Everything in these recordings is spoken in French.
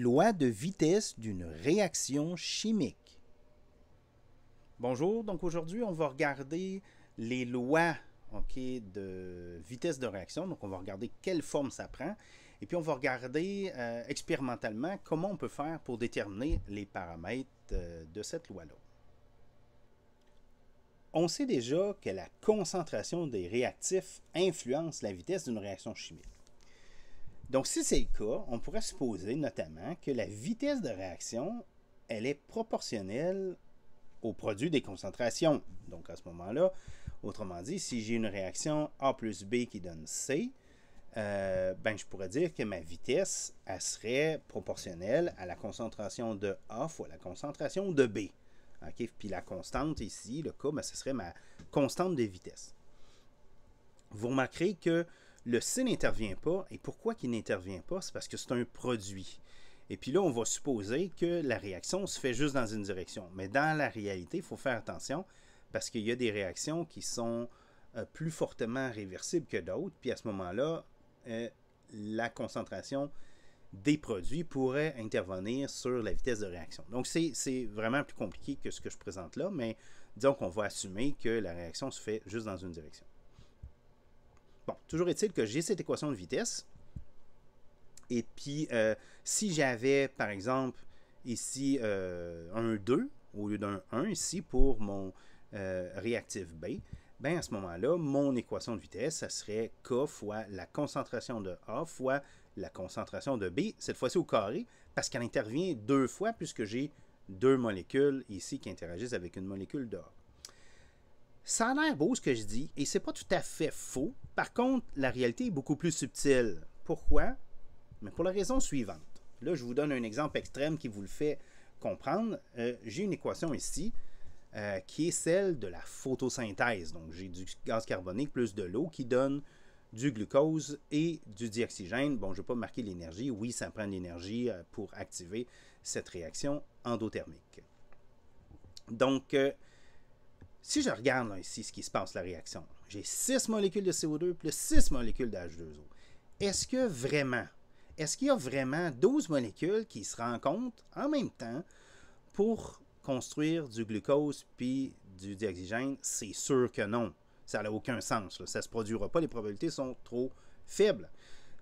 Loi de vitesse d'une réaction chimique. Bonjour, donc aujourd'hui on va regarder les lois de vitesse de réaction. Donc on va regarder quelle forme ça prend. Et puis on va regarder expérimentalement comment on peut faire pour déterminer les paramètres de cette loi-là. On sait déjà que la concentration des réactifs influence la vitesse d'une réaction chimique. Donc, si c'est le cas, on pourrait supposer notamment que la vitesse de réaction, elle est proportionnelle au produit des concentrations. Donc, à ce moment-là, autrement dit, si j'ai une réaction A plus B qui donne C, je pourrais dire que ma vitesse, elle serait proportionnelle à la concentration de A fois la concentration de B. Okay? Puis la constante ici, le K, ce serait ma constante de vitesse. Vous remarquerez que le C n'intervient pas. Et pourquoi il n'intervient pas? C'est parce que c'est un produit. Et puis là, on va supposer que la réaction se fait juste dans une direction. Mais dans la réalité, il faut faire attention parce qu'il y a des réactions qui sont plus fortement réversibles que d'autres. Puis à ce moment-là, la concentration des produits pourrait intervenir sur la vitesse de réaction. Donc, c'est vraiment plus compliqué que ce que je présente là, mais disons qu'on va assumer que la réaction se fait juste dans une direction. Bon, toujours est-il que j'ai cette équation de vitesse. Et puis, si j'avais, par exemple, ici un 2 au lieu d'un 1 ici pour mon réactif B, à ce moment-là, mon équation de vitesse, ça serait K fois la concentration de A fois la concentration de B, cette fois-ci au carré, parce qu'elle intervient deux fois puisque j'ai deux molécules ici qui interagissent avec une molécule de A. Ça a l'air beau ce que je dis, et c'est pas tout à fait faux. Par contre, la réalité est beaucoup plus subtile. Pourquoi? Mais pour la raison suivante. Là, je vous donne un exemple extrême qui vous le fait comprendre. J'ai une équation ici qui est celle de la photosynthèse. Donc, j'ai du gaz carbonique plus de l'eau qui donne du glucose et du dioxygène. Bon, je ne vais pas marquer l'énergie. Oui, ça prend de l'énergie pour activer cette réaction endothermique. Donc, si je regarde là, ici ce qui se passe, la réaction, j'ai 6 molécules de CO2 plus 6 molécules de H2O. Est-ce qu'il y a vraiment 12 molécules qui se rencontrent en même temps pour construire du glucose puis du dioxygène? C'est sûr que non. Ça n'a aucun sens. Là. Ça ne se produira pas. Les probabilités sont trop faibles.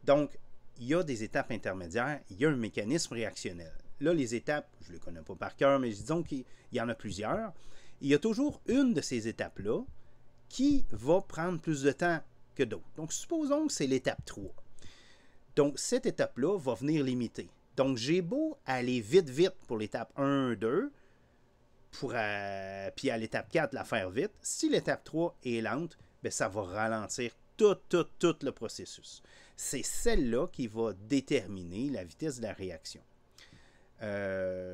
Donc, il y a des étapes intermédiaires. Il y a un mécanisme réactionnel. Là, les étapes, je ne les connais pas par cœur, mais disons qu'il y en a plusieurs. Il y a toujours une de ces étapes-là qui va prendre plus de temps que d'autres. Donc, supposons que c'est l'étape 3. Donc, cette étape-là va venir limiter. Donc, j'ai beau aller vite pour l'étape 1, 2, puis à l'étape 4, la faire vite. Si l'étape 3 est lente, ça va ralentir tout le processus. C'est celle-là qui va déterminer la vitesse de la réaction.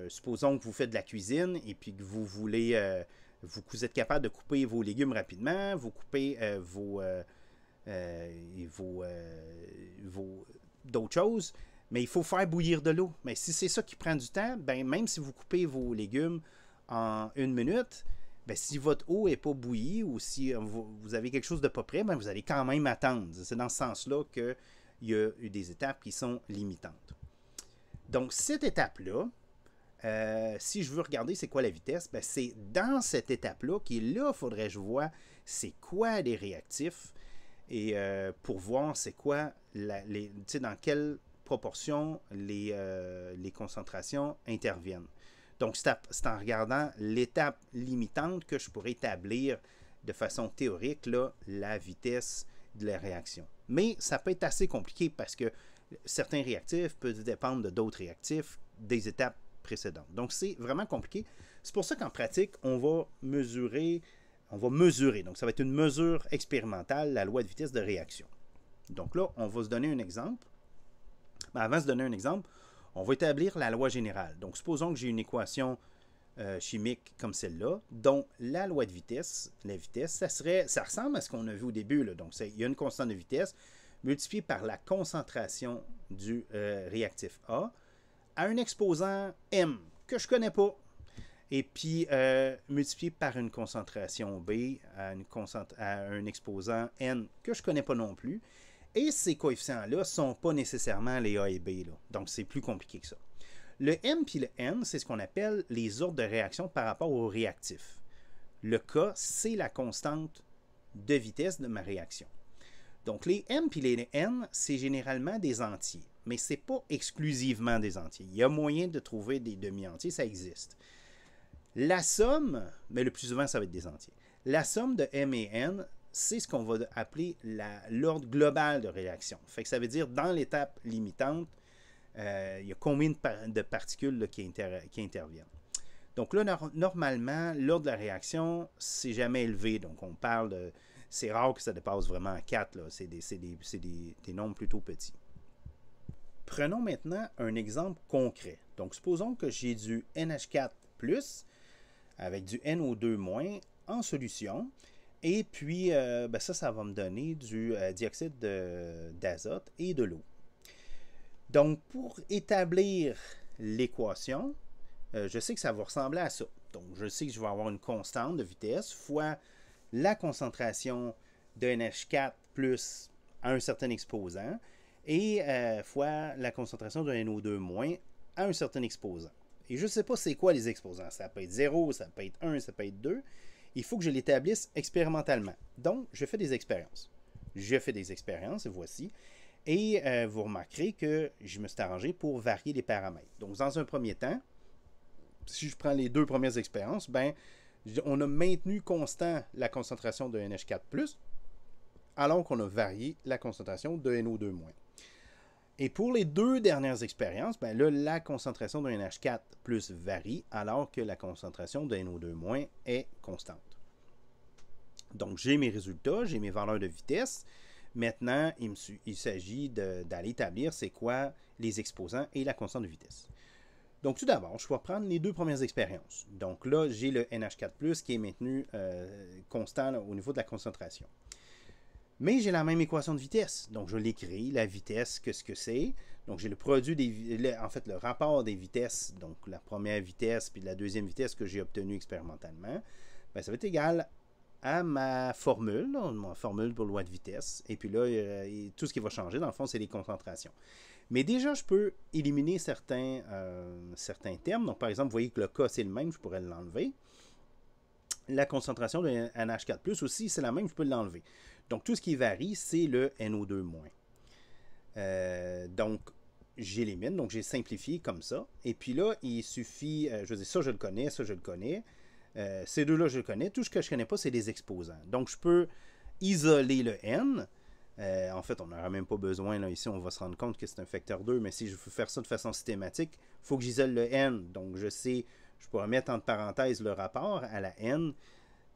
Supposons que vous faites de la cuisine et puis que vous voulez, vous êtes capable de couper vos légumes rapidement, vous coupez d'autres choses, mais il faut faire bouillir de l'eau. Mais si c'est ça qui prend du temps, même si vous coupez vos légumes en 1 minute, si votre eau n'est pas bouillie ou si vous avez quelque chose de pas prêt, vous allez quand même attendre. C'est dans ce sens-là qu'il y a eu des étapes qui sont limitantes. Donc, cette étape-là, si je veux regarder c'est quoi la vitesse, c'est dans cette étape-là qu'il faudrait que je vois c'est quoi les réactifs et pour voir c'est quoi, dans quelle proportion les concentrations interviennent. Donc, c'est en regardant l'étape limitante que je pourrais établir de façon théorique là, la vitesse de la réaction. Mais ça peut être assez compliqué parce que certains réactifs peuvent dépendre de d'autres réactifs des étapes précédentes. Donc, c'est vraiment compliqué. C'est pour ça qu'en pratique, on va mesurer. Donc, ça va être une mesure expérimentale, la loi de vitesse de réaction. Donc là, on va se donner un exemple. Avant de se donner un exemple, on va établir la loi générale. Donc, supposons que j'ai une équation chimique comme celle-là, dont la loi de vitesse, la vitesse, ça ressemble à ce qu'on a vu au début. Là. Donc, il y a une constante de vitesse multipliée par la concentration du réactif A à un exposant M que je ne connais pas. Et puis, multiplié par une concentration B à un exposant N que je ne connais pas non plus. Et ces coefficients-là ne sont pas nécessairement les A et B. Là. Donc, c'est plus compliqué que ça. Le M puis le N, c'est ce qu'on appelle les ordres de réaction par rapport au réactif. Le K, c'est la constante de vitesse de ma réaction. Donc, les M puis les N, c'est généralement des entiers, mais ce n'est pas exclusivement des entiers. Il y a moyen de trouver des demi-entiers, ça existe. La somme, mais le plus souvent, ça va être des entiers. La somme de M et N, c'est ce qu'on va appeler l'ordre global de réaction. Fait que ça veut dire, dans l'étape limitante, il y a combien de particules là, qui interviennent. Donc là, normalement, l'ordre de la réaction, c'est jamais élevé. Donc on parle de... C'est rare que ça dépasse vraiment 4. C'est des nombres plutôt petits. Prenons maintenant un exemple concret. Donc supposons que j'ai du NH4+, avec du NO2- en solution. Et puis, ça va me donner du dioxyde d'azote et de l'eau. Donc, pour établir l'équation, je sais que ça va ressembler à ça. Donc, je sais que je vais avoir une constante de vitesse fois la concentration de NH4 plus à un certain exposant et fois la concentration de NO2- à un certain exposant. Et je ne sais pas c'est quoi les exposants. Ça peut être 0, ça peut être 1, ça peut être 2. Il faut que je l'établisse expérimentalement. Donc, je fais des expériences. Je fais des expériences, et voici. Et vous remarquerez que je me suis arrangé pour varier les paramètres. Donc, dans un premier temps, si je prends les deux premières expériences, on a maintenu constant la concentration de NH4+, alors qu'on a varié la concentration de NO2-. Et pour les deux dernières expériences, là, la concentration de NH4+ varie, alors que la concentration de NO2- est constante. Donc, j'ai mes résultats, j'ai mes valeurs de vitesse. Maintenant, il s'agit d'aller établir c'est quoi les exposants et la constante de vitesse. Donc, tout d'abord, je vais prendre les deux premières expériences. Donc là, j'ai le NH4+, qui est maintenu constant là, au niveau de la concentration. Mais j'ai la même équation de vitesse. Donc, je l'écris, la vitesse, qu'est-ce que c'est. Donc, j'ai le produit le rapport des vitesses, donc la première vitesse puis la deuxième vitesse que j'ai obtenue expérimentalement. Ça va être égal à ma formule pour loi de vitesse. Et puis là, tout ce qui va changer, dans le fond, c'est les concentrations. Mais déjà, je peux éliminer certains termes. Donc, par exemple, vous voyez que le K, c'est le même, je pourrais l'enlever. La concentration de NH4+, aussi, c'est la même, je peux l'enlever. Donc, tout ce qui varie, c'est le NO2-. Donc, j'élimine, donc j'ai simplifié comme ça. Et puis là, il suffit, je veux dire, ça, je le connais, ça, je le connais. Ces deux-là, je le connais. Tout ce que je ne connais pas, c'est les exposants. Donc, je peux isoler le N. En fait, on n'aura même pas besoin. Là, ici, on va se rendre compte que c'est un facteur 2. Mais si je veux faire ça de façon systématique, il faut que j'isole le N. Donc, je pourrais mettre entre parenthèses le rapport à la N,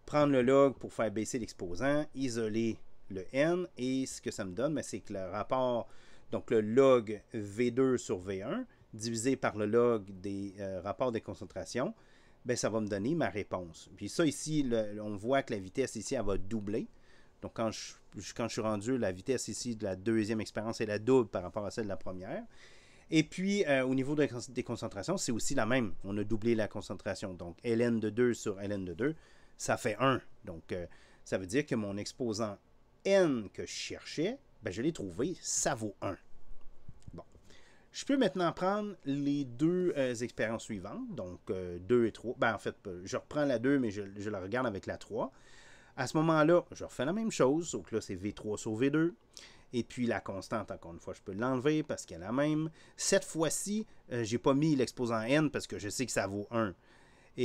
prendre le log pour faire baisser l'exposant, isoler le N. Et ce que ça me donne, c'est que le rapport, donc le log V2 sur V1, divisé par le log des rapports des concentrations, ça va me donner ma réponse. Puis ça, ici, on voit que la vitesse ici, elle va doubler. Donc, quand je suis rendu, la vitesse ici de la deuxième expérience est la double par rapport à celle de la première. Et puis, au niveau des concentrations, c'est aussi la même. On a doublé la concentration. Donc, ln de 2 sur ln de 2, ça fait 1. Donc, ça veut dire que mon exposant n que je cherchais, je l'ai trouvé, ça vaut 1. Bon. Je peux maintenant prendre les deux expériences suivantes, donc 2 et 3. En fait, je reprends la 2, mais je la regarde avec la 3. À ce moment-là, je refais la même chose, sauf que là, c'est V3 sur V2. Et puis la constante, encore une fois, je peux l'enlever parce qu'elle est la même. Cette fois-ci, je n'ai pas mis l'exposant N parce que je sais que ça vaut 1.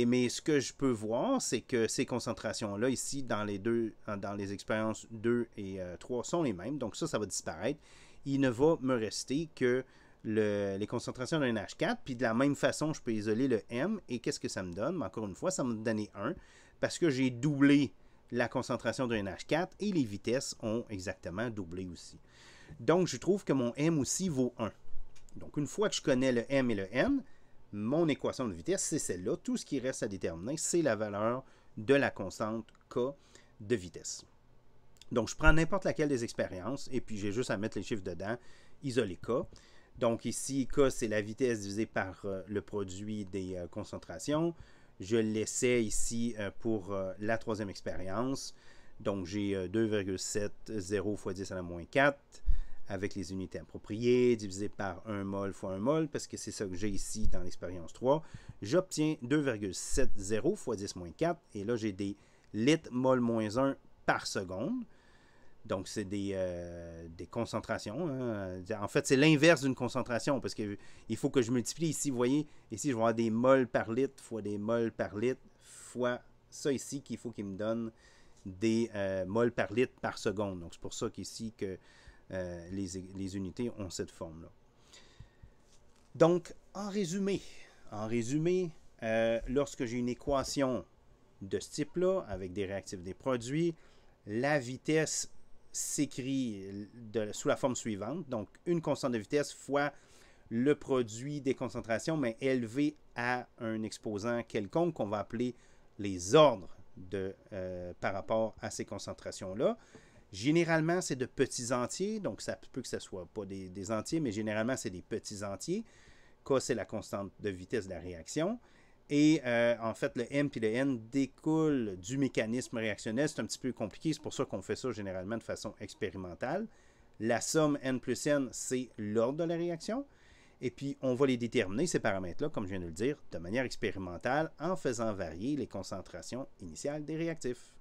Mais ce que je peux voir, c'est que ces concentrations-là, ici, dans les expériences 2 et 3, sont les mêmes. Donc ça va disparaître. Il ne va me rester que les concentrations d'un NH4. Puis de la même façon, je peux isoler le M. Et qu'est-ce que ça me donne? Encore une fois, ça va me donner 1 parce que j'ai doublé la concentration de NH4 et les vitesses ont exactement doublé aussi. Donc, je trouve que mon M aussi vaut 1. Donc, une fois que je connais le M et le N, mon équation de vitesse, c'est celle-là. Tout ce qui reste à déterminer, c'est la valeur de la constante K de vitesse. Donc, je prends n'importe laquelle des expériences et puis j'ai juste à mettre les chiffres dedans, isoler K. Donc, ici, K, c'est la vitesse divisée par le produit des concentrations. Je l'essaie ici pour la troisième expérience. Donc, j'ai 2,70 x 10 à la moins 4 avec les unités appropriées, divisé par 1 mol fois 1 mol, parce que c'est ça que j'ai ici dans l'expérience 3, j'obtiens 2,70 fois 10-4, et là j'ai des litres mol moins 1 par seconde. Donc, c'est des concentrations. Hein. En fait, c'est l'inverse d'une concentration, parce qu'il faut que je multiplie ici. Vous voyez, ici, je vais avoir des mols par litre fois des mols par litre fois ça ici, qu'il faut qu'il me donne des mols par litre par seconde. Donc, c'est pour ça qu'ici, que les unités ont cette forme-là. Donc, en résumé, lorsque j'ai une équation de ce type-là, avec des réactifs des produits, la vitesse s'écrit sous la forme suivante. Donc, une constante de vitesse fois le produit des concentrations, mais élevé à un exposant quelconque qu'on va appeler les ordres par rapport à ces concentrations-là. Généralement, c'est de petits entiers, donc ça peut que ce ne soit pas des entiers, mais généralement, c'est des petits entiers. K, c'est la constante de vitesse de la réaction. Et en fait, le M et le N découlent du mécanisme réactionnel. C'est un petit peu compliqué, c'est pour ça qu'on fait ça généralement de façon expérimentale. La somme N plus N, c'est l'ordre de la réaction. Et puis, on va les déterminer, ces paramètres-là, comme je viens de le dire, de manière expérimentale, en faisant varier les concentrations initiales des réactifs.